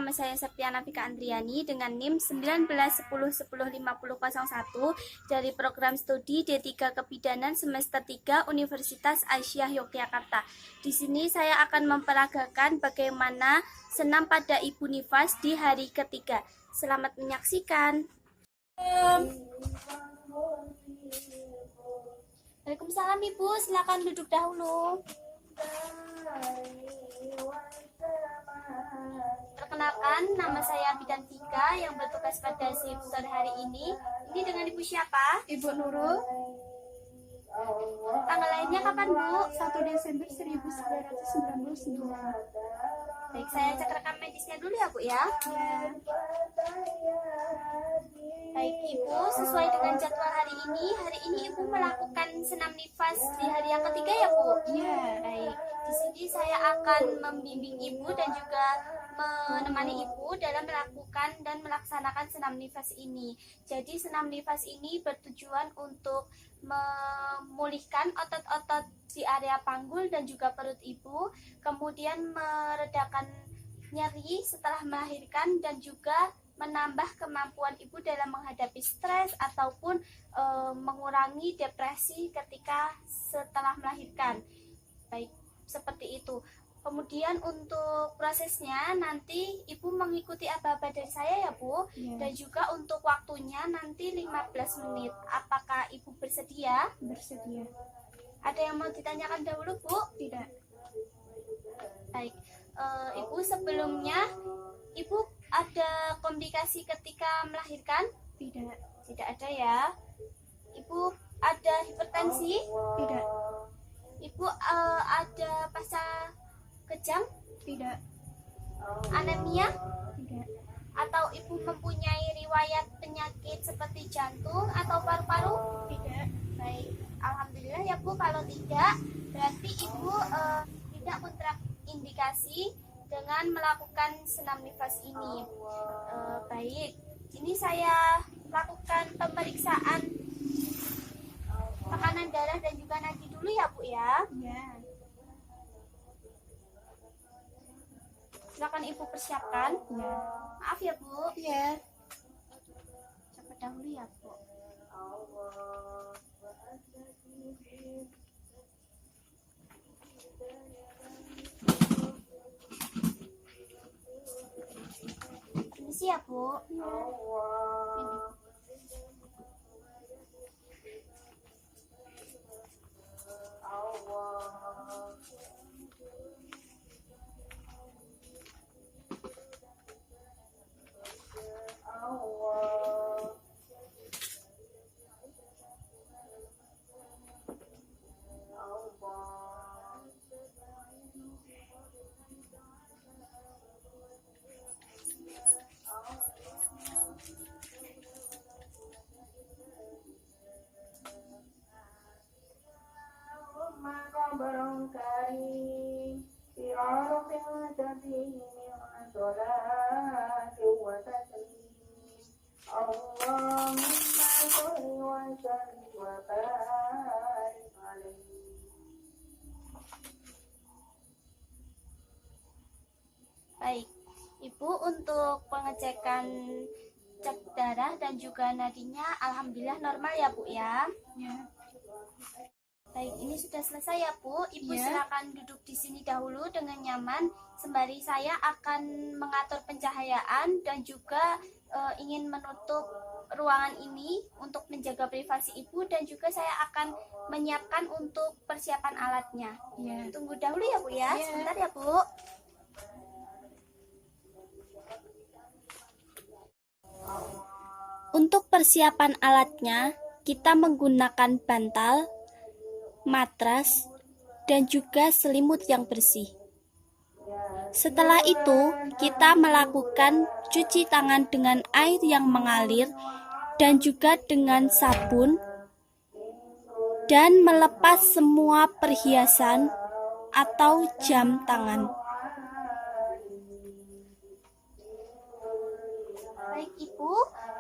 nama saya Septiana Vika Andriani dengan NIM 1910105001 dari program studi D3 Kebidanan semester 3 Universitas Aisyah Yogyakarta. Di sini saya akan memperagakan bagaimana senam pada Ibu nifas di hari ketiga. Selamat menyaksikan. Waalaikumsalam Ibu, silakan duduk dahulu. Perkenalkan, nama saya Bidan Vika yang bertugas pada shift sore hari ini. Ini dengan Ibu siapa? Ibu Nurul. Tanggal lahirnya kapan, Bu? 1 Desember 1999. Baik, saya cek rekam medisnya dulu ya, Bu ya. Baik, Ibu, sesuai dengan jadwal hari ini Ibu melakukan senam nifas di hari yang ketiga ya, Bu? Iya. Baik, di sini saya akan membimbing Ibu dan juga menemani Ibu dalam melakukan dan melaksanakan senam nifas ini. Jadi senam nifas ini bertujuan untuk memulihkan otot-otot di area panggul dan juga perut Ibu, kemudian meredakan nyeri setelah melahirkan dan juga menambah kemampuan Ibu dalam menghadapi stres ataupun mengurangi depresi ketika setelah melahirkan. Baik, seperti itu. Kemudian untuk prosesnya nanti Ibu mengikuti aba-aba dari saya ya, Bu. Dan juga untuk waktunya nanti 15 menit. Apakah Ibu bersedia? Bersedia. Ada yang mau ditanyakan dahulu, Bu? Tidak. Baik, Ibu sebelumnya Ibu ada komplikasi ketika melahirkan? Tidak. Tidak ada ya. Ibu ada hipertensi? Tidak. Ibu ada pasca kejang? Tidak. Anemia? Tidak. Atau Ibu mempunyai riwayat penyakit seperti jantung atau paru-paru? Tidak. Baik, alhamdulillah ya Bu. Kalau tidak, berarti Ibu tidak kontraindikasi dengan melakukan senam nifas ini. Baik, ini saya lakukan pemeriksaan tekanan darah dan juga nadi dulu ya Bu ya. Iya. Silakan Ibu persiapkan. Iya. Maaf ya Bu. Iya. Cepat dahulu ya Bu. Permisi ya Bu. Ini. Baik, Ibu untuk pengecekan cek darah dan juga nadinya alhamdulillah normal ya Bu ya. Iya. Baik, ini sudah selesai ya Bu. Ibu silakan duduk di sini dahulu dengan nyaman. Sembari saya akan mengatur pencahayaan dan juga ingin menutup ruangan ini untuk menjaga privasi Ibu dan juga saya akan menyiapkan untuk persiapan alatnya. Iya. Tunggu dahulu ya Bu ya. Sebentar ya Bu. Untuk persiapan alatnya, kita menggunakan bantal, matras, dan juga selimut yang bersih. Setelah itu, kita melakukan cuci tangan dengan air yang mengalir dan juga dengan sabun dan melepas semua perhiasan atau jam tangan. Baik Ibu,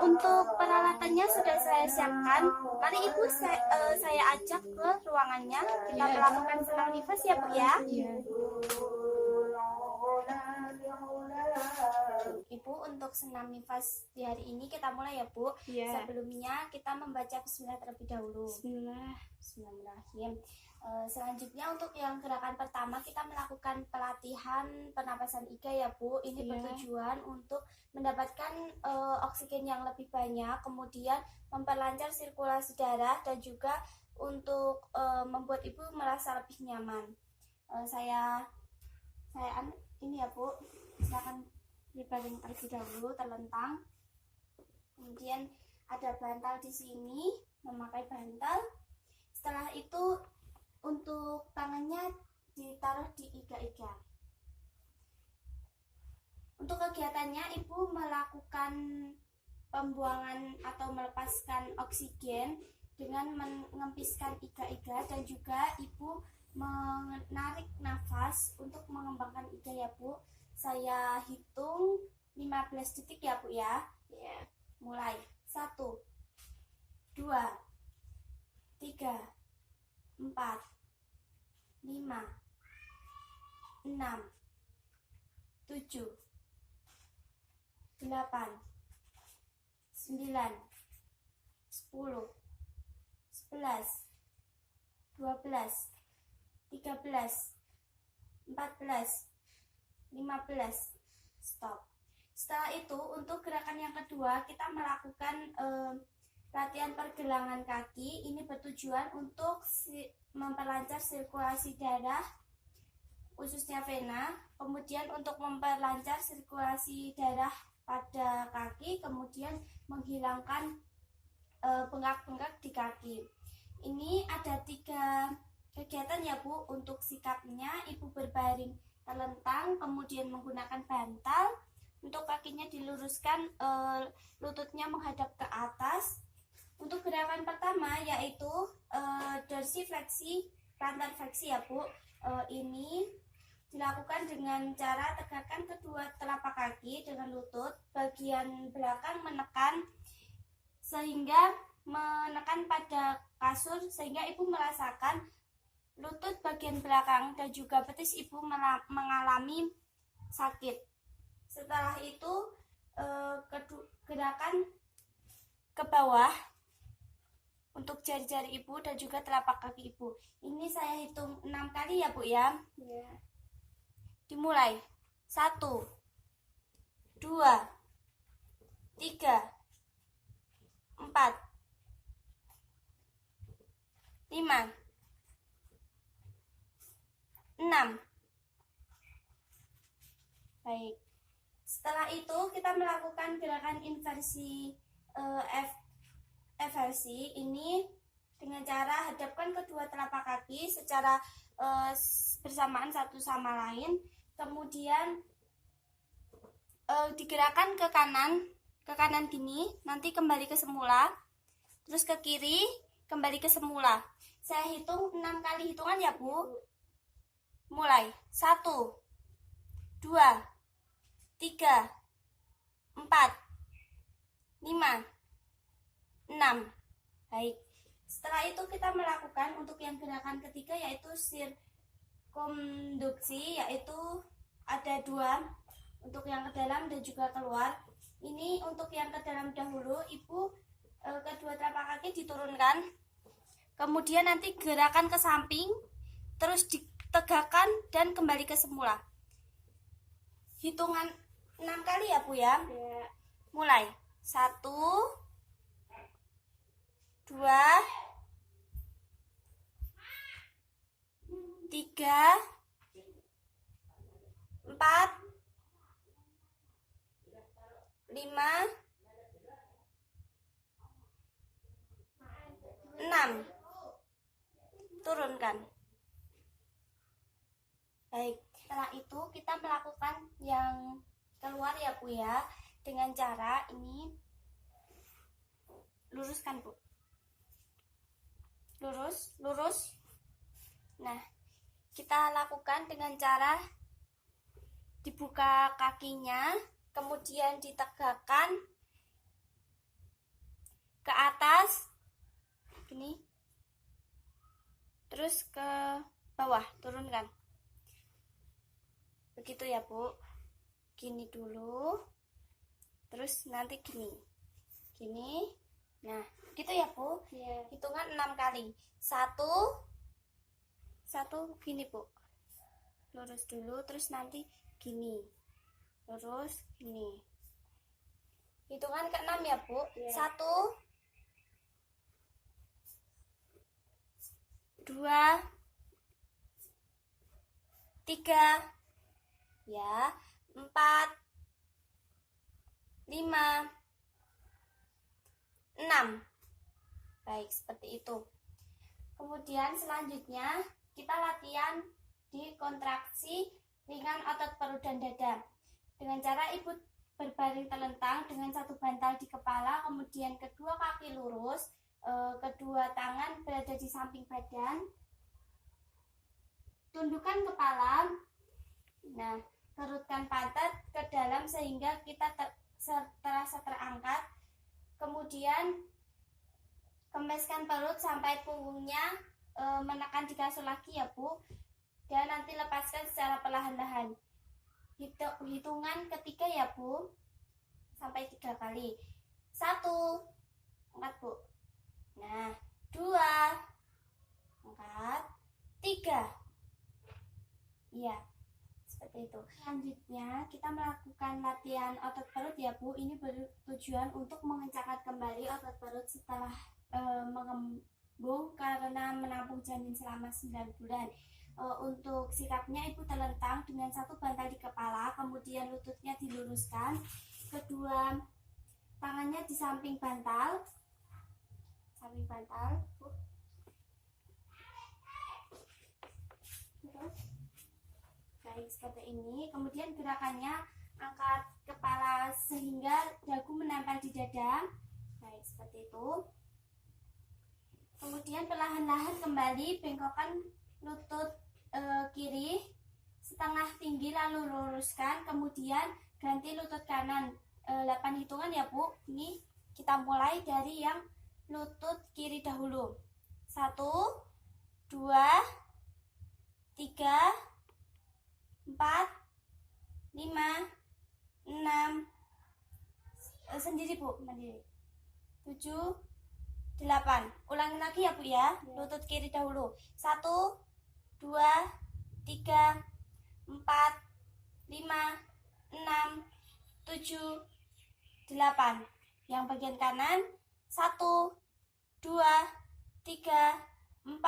untuk peralatannya sudah saya siapkan. Mari Ibu saya ajak ke ruangannya. Kita melakukan senam nifas ya Bu ya. Iya. Ibu, untuk senam nifas di hari ini kita mulai ya, Bu. Iya. Sebelumnya kita membaca bismillah terlebih dahulu. Bismillah. Bismillahirrahmanirrahim. Selanjutnya untuk yang gerakan pertama kita melakukan pelatihan pernapasan IGA ya, Bu. Ini Iya. bertujuan untuk mendapatkan oksigen yang lebih banyak, kemudian memperlancar sirkulasi darah dan juga untuk membuat Ibu merasa lebih nyaman. Ini ya, Bu. Silakan dibaring terlebih dahulu, terlentang. Kemudian ada bantal di sini, memakai bantal. Setelah itu untuk tangannya ditaruh di iga-iga. Untuk kegiatannya Ibu melakukan pembuangan atau melepaskan oksigen dengan mengempiskan iga-iga, dan juga Ibu menarik nafas untuk mengembangkan iga ya, Bu. Saya hitung 15 detik ya, Bu ya. Mulai. 1 2 3 4 5 6 7 8 9 10 11 12 13 14 15. Stop. Setelah itu untuk gerakan yang kedua kita melakukan latihan pergelangan kaki. Ini bertujuan untuk memperlancar sirkulasi darah khususnya vena, kemudian untuk memperlancar sirkulasi darah pada kaki, kemudian menghilangkan bengkak-bengkak di kaki. Ini ada 3 kegiatan ya, Bu. Untuk sikapnya Ibu berbaring terlentang, kemudian menggunakan bantal. Untuk kakinya diluruskan, lututnya menghadap ke atas. Untuk gerakan pertama yaitu dorsifleksi, plantar fleksi ya, Bu. Ini dilakukan dengan cara tegakkan kedua telapak kaki dengan lutut bagian belakang menekan sehingga menekan pada kasur, sehingga Ibu merasakan lutut bagian belakang dan juga betis Ibu mengalami sakit. Setelah itu gerakan ke bawah untuk jari-jari Ibu dan juga telapak kaki Ibu. Ini saya hitung 6 kali ya, Bu ya. Dimulai. 1 2 3 4 5 6. Baik. Setelah itu kita melakukan gerakan inversi eversi. Ini dengan cara hadapkan kedua telapak kaki secara bersamaan satu sama lain. Kemudian digerakkan ke kanan gini, nanti kembali ke semula. Terus ke kiri, kembali ke semula. Saya hitung 6 kali hitungan ya, Bu. Mulai. 1 2 3 4 5 6. Baik. Setelah itu kita melakukan untuk yang gerakan ketiga yaitu sirkumduksi, yaitu ada 2, untuk yang ke dalam dan juga keluar. Ini untuk yang ke dalam dahulu, Ibu kedua telapak kaki diturunkan. Kemudian nanti gerakan ke samping, terus ditegakkan dan kembali ke semula. Hitungan 6 kali ya, Bu ya. Mulai. 1 2 3 4 5 6 turunkan. Baik, setelah itu kita melakukan yang keluar ya, Bu ya, dengan cara ini. Luruskan, Bu. Lurus. Nah, kita lakukan dengan cara dibuka kakinya, kemudian ditegakkan ke atas gini, terus ke bawah, turunkan. Begitu ya, Bu. Gini dulu, terus nanti gini. Nah, gitu ya Bu. Iya. Hitungan 6 kali. Satu gini Bu, lurus dulu, terus nanti gini, lurus gini. Hitungan ke-6 ya Bu. Iya. 1 2 3 ya, 4 5 6. Baik, seperti itu. Kemudian selanjutnya kita latihan di kontraksi ringan otot perut dan dada. Dengan cara Ibu berbaring telentang dengan satu bantal di kepala, kemudian kedua kaki lurus, kedua tangan berada di samping badan, tundukkan kepala, nah kerutkan pantat ke dalam sehingga kita terasa terangkat, kemudian kempeskan perut sampai punggungnya menekan di kasur lagi ya Bu, dan nanti lepaskan secara perlahan-lahan. Hitungan ketiga ya Bu, sampai 3 kali. 1, angkat Bu. Nah, 2, angkat. 3. Iya, seperti itu. Selanjutnya kita melakukan latihan otot perut ya Bu. Ini bertujuan untuk mengencangkan kembali otot perut setelah mengembung karena menampung janin selama 9 bulan. Untuk sikapnya Ibu telentang dengan satu bantal di kepala, kemudian lututnya diluruskan, kedua tangannya di samping bantal Bu. Terus baik, seperti ini. Kemudian gerakannya angkat kepala sehingga dagu menempel di dada. Baik, seperti itu. Kemudian perlahan-lahan kembali bengkokkan lutut kiri setengah tinggi, lalu luruskan, kemudian ganti lutut kanan. 8 hitungan ya Bu. Ini kita mulai dari yang lutut kiri dahulu. 1 2 3 4 5 6 sendiri Bu, mandiri. 7 8. Ulangi lagi ya Bu ya. Lutut kiri dahulu. 1 2 3 4 5 6 7 8. Yang bagian kanan 1 2 3 4 5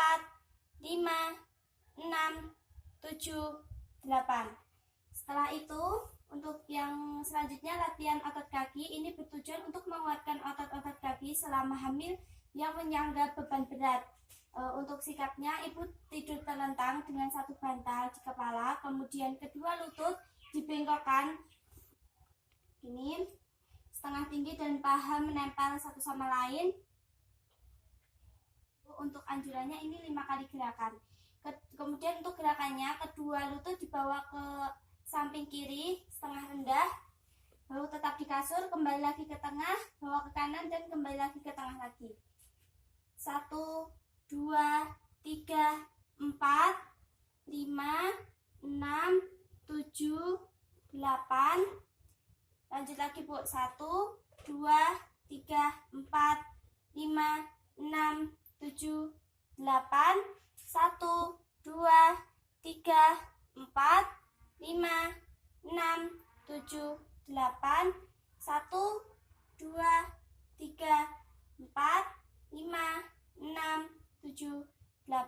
6 7 8. Setelah itu, untuk yang selanjutnya latihan otot kaki. Ini bertujuan untuk menguatkan otot-otot kaki selama hamil yang menyangga beban berat. Untuk sikapnya Ibu tidur telentang dengan satu bantal di kepala, kemudian kedua lutut dibengkokkan ini setengah tinggi dan paha menempel satu sama lain. Untuk anjurannya ini 5 kali gerakan. Kemudian untuk gerakannya kedua lutut dibawa ke samping kiri setengah rendah, baru tetap di kasur, kembali lagi ke tengah, bawa ke kanan dan kembali lagi ke tengah lagi. 1 2 3 4 5 6 7 8. Lanjut lagi Bu. 1 2 3 4 5 6 7 8. 1 2 3 4 5 6 7 8. 1 2 3 4 5 6 7 8.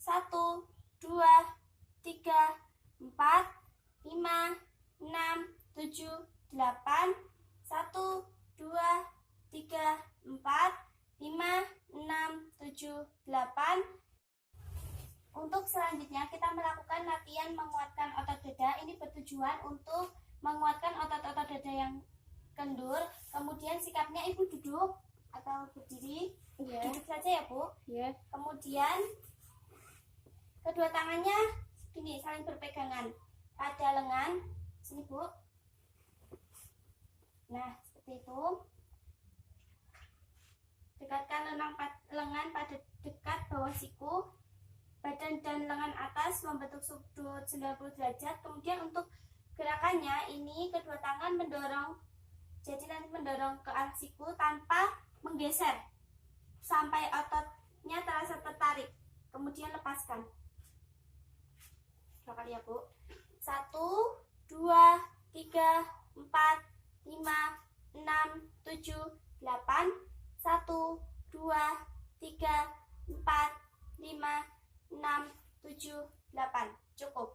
1 2 3 4 5 6 7 8. 1 2 3 4 5 6 7 8. Untuk selanjutnya kita melakukan latihan menguatkan otot dada. Ini bertujuan untuk menguatkan otot-otot dada yang kendur. Kemudian sikapnya Ibu duduk atau berdiri. Duduk saja ya Bu. Kemudian kedua tangannya gini, saling berpegangan pada lengan. Sini Bu. Nah, seperti itu. Dekatkan lengan pada dekat bawah siku. Badan dan lengan atas membentuk sudut 90 derajat. Kemudian untuk gerakannya ini kedua tangan mendorong, jadi mendorong ke arah siku tanpa menggeser sampai ototnya terasa tertarik. Kemudian lepaskan. 2 kali ya, Bu. 1, 2, 3, 4, 5, 6, 7, 8. 1, 2, 3, 4, 5, 6, 7, 8. Cukup.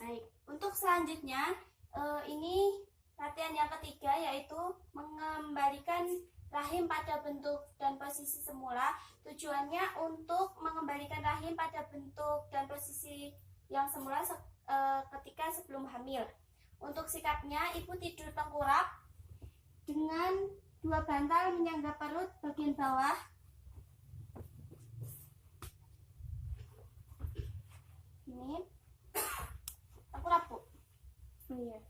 Baik, untuk selanjutnya ini latihan yang ketiga, yaitu mengembalikan rahim pada bentuk dan posisi semula. Tujuannya untuk mengembalikan rahim pada bentuk dan posisi yang semula ketika sebelum hamil. Untuk sikapnya, ibu tidur tengkurap dengan 2 bantal menyangga perut bagian bawah. Ini tengkurap, Bu. Oh iya.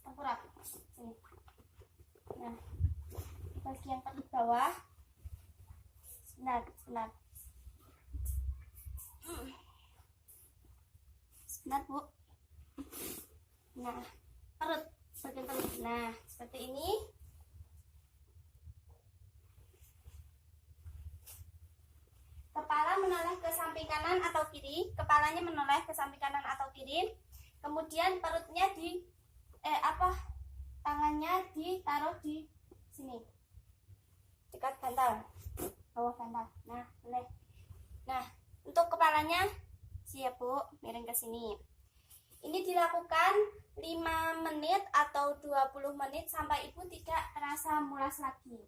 Tengkurap. Sini. Nah, bagian perut bawah. Sebentar. Sebentar, Bu. Nah, perut, bagian perut. Nah, seperti ini. Kepala menoleh ke samping kanan atau kiri. Kepalanya menoleh ke samping kanan atau kiri. Kemudian perutnya tangannya ditaruh di sini. Dekat bantal. Bawah bantal. Nah, boleh. Nah, untuk kepalanya siap, Bu, miring ke sini. Ini dilakukan 5 menit atau 20 menit sampai ibu tidak terasa mulas lagi.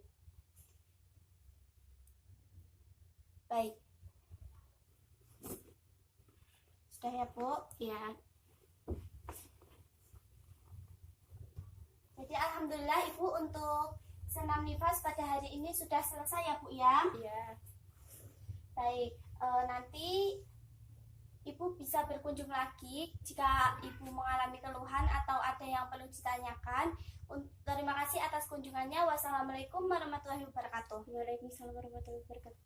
Baik. Sudah ya, Bu? Iya. Jadi alhamdulillah ibu untuk senam nifas pada hari ini sudah selesai ya, Bu ya. Iya. Baik, nanti ibu bisa berkunjung lagi jika ibu mengalami keluhan atau ada yang perlu ditanyakan. Terima kasih atas kunjungannya. Wassalamualaikum warahmatullahi wabarakatuh. Waalaikumsalam warahmatullahi wabarakatuh.